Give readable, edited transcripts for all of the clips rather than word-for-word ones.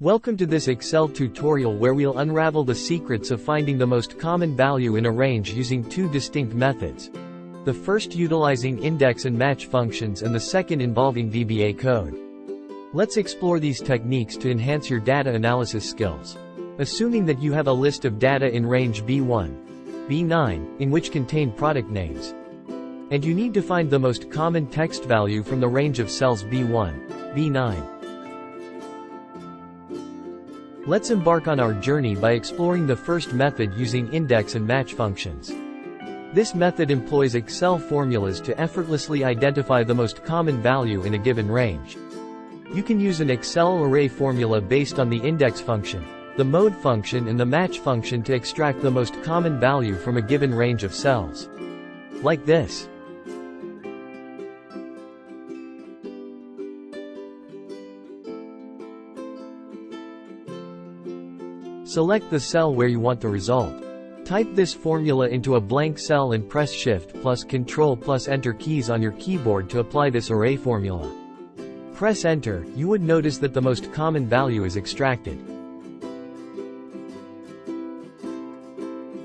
Welcome to this Excel tutorial where we'll unravel the secrets of finding the most common value in a range using two distinct methods. The first utilizing index and match functions and the second involving VBA code. Let's explore these techniques to enhance your data analysis skills. Assuming that you have a list of data in range B1, B9, in which contain product names. And you need to find the most common text value from the range of cells B1, B9. Let's embark on our journey by exploring the first method using index and match functions. This method employs Excel formulas to effortlessly identify the most common value in a given range. You can use an Excel array formula based on the index function, the mode function and the match function to extract the most common value from a given range of cells. Like this. Select the cell where you want the result. Type this formula into a blank cell and press Shift plus Ctrl plus Enter keys on your keyboard to apply this array formula. Press Enter, you would notice that the most common value is extracted.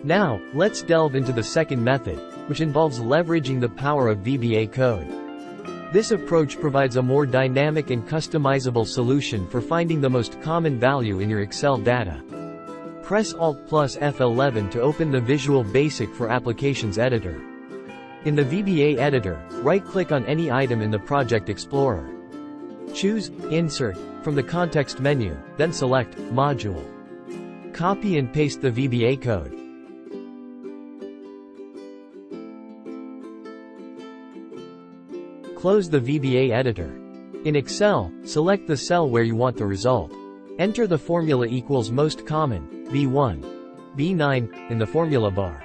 Now, let's delve into the second method, which involves leveraging the power of VBA code. This approach provides a more dynamic and customizable solution for finding the most common value in your Excel data. Press Alt plus F11 to open the Visual Basic for Applications editor. In the VBA editor, right-click on any item in the Project Explorer. Choose Insert from the context menu, then select Module. Copy and paste the VBA code. Close the VBA editor. In Excel, select the cell where you want the result. Enter the formula equals most common, B1, B9, in the formula bar.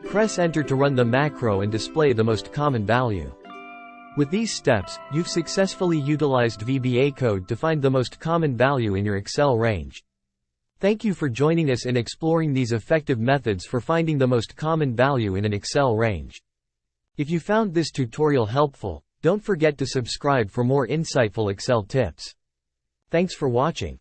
Press Enter to run the macro and display the most common value. With these steps, you've successfully utilized VBA code to find the most common value in your Excel range. Thank you for joining us in exploring these effective methods for finding the most common value in an Excel range. If you found this tutorial helpful, don't forget to subscribe for more insightful Excel tips. Thanks for watching.